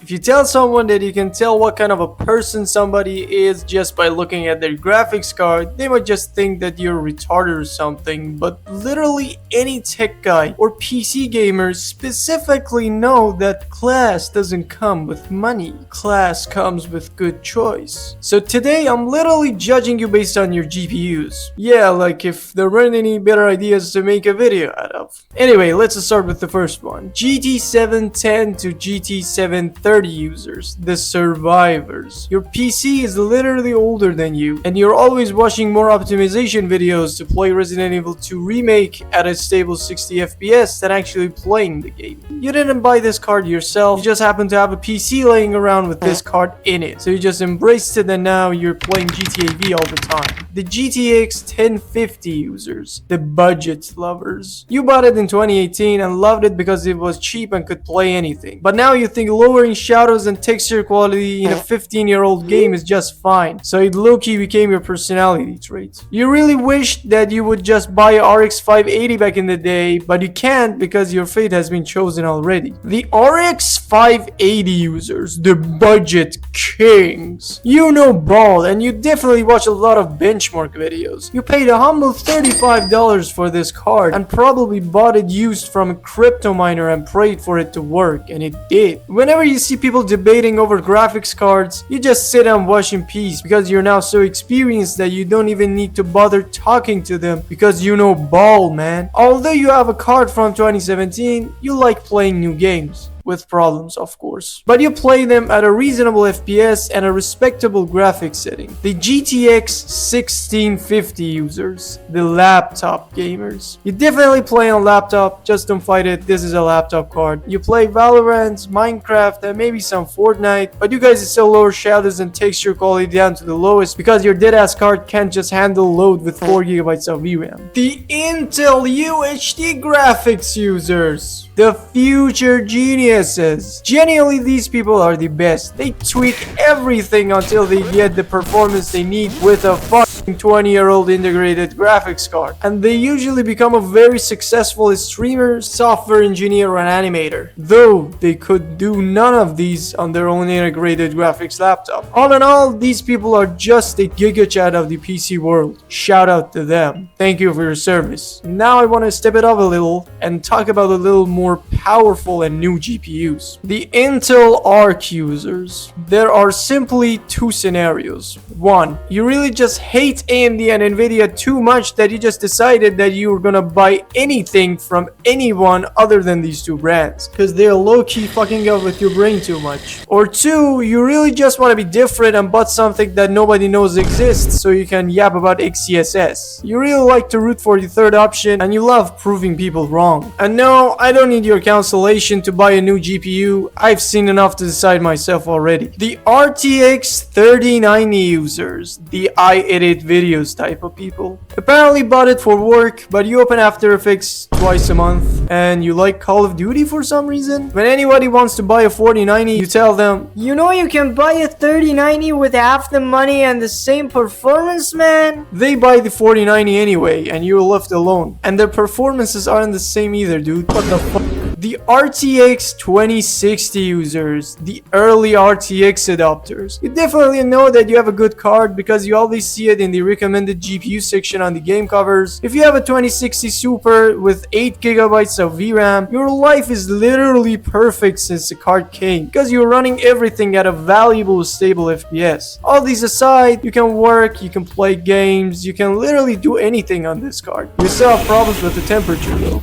If you tell someone that you can tell what kind of a person somebody is just by looking at their graphics card, they might just think that you're retarded or something, but literally any tech guy or PC gamers specifically know that class doesn't come with money. Class comes with good choice. So today I'm literally judging you based on your GPUs. Yeah, like if there weren't any better ideas to make a video out of. Anyway, let's start with the first one. GT 710 to GT 730 users, the survivors. Your PC is literally older than you, and you're always watching more optimization videos to play Resident Evil 2 Remake at a stable 60 FPS than actually playing the game. You didn't buy this card yourself, you just happen to have a PC laying around with this card in it. So you just embraced it and now you're playing GTA V all the time. The GTX 1050 users, the budget lovers. You bought it in 2018 and loved it because it was cheap and could play anything. But now you think lowering shadows and texture quality in a 15-year-old game is just fine. So it low-key became your personality trait. You really wished that you would just buy a RX 580 back in the day, but you can't because your fate has been chosen already. The RX 580 users, the budget kings. You know ball, and you definitely watch a lot of benchmark videos. You paid a humble $35 for this card and probably bought it used from a crypto miner and prayed for it to work, and it did. Whenever you see people debating over graphics cards, you just sit and watch in peace because you're now so experienced that you don't even need to bother talking to them because you know ball, man. Although you have a card from 2017, you like playing new games. With problems, of course. But you play them at a reasonable FPS and a respectable graphics setting. The GTX 1650 users, the laptop gamers. You definitely play on laptop, just don't fight it, this is a laptop card. You play Valorant, Minecraft, and maybe some Fortnite, but you guys still lower shadows and texture quality down to the lowest because your deadass card can't just handle load with 4GB of VRAM. The Intel UHD graphics users. The future geniuses. Genuinely, these people are the best. They tweak everything until they get the performance they need with a fucking 20-year-old integrated graphics card. And they usually become a very successful streamer, software engineer, or animator. Though they could do none of these on their own integrated graphics laptop. All in all, these people are just a gigachat of the PC world. Shout out to them. Thank you for your service. Now I want to step it up a little and talk about a little more powerful and new GPUs. The Intel Arc users. There are simply two scenarios. One, you really just hate AMD and Nvidia too much that you just decided that you were gonna buy anything from anyone other than these two brands because they're low-key fucking up with your brain too much. Or two, you really just want to be different and bought something that nobody knows exists so you can yap about XCSS. You really like to root for the third option and you love proving people wrong. And no, I don't need your cancellation to buy a new GPU. I've seen enough to decide myself already. The RTX 3090 users, the I edit videos type of people. Apparently bought it for work, but you open After Effects twice a month and you like Call of Duty for some reason. When anybody wants to buy a 4090, you tell them, you know you can buy a 3090 with half the money and the same performance, man. They buy the 4090 anyway and you're left alone. And their performances aren't the same either, dude. What the fuck? The RTX 2060 users, the early RTX adopters. You definitely know that you have a good card because you always see it in the recommended GPU section on the game covers. If you have a 2060 Super with 8GB of VRAM, your life is literally perfect since the card came because you're running everything at a valuable, stable FPS. All these aside, you can work, you can play games, you can literally do anything on this card. You still have problems with the temperature though.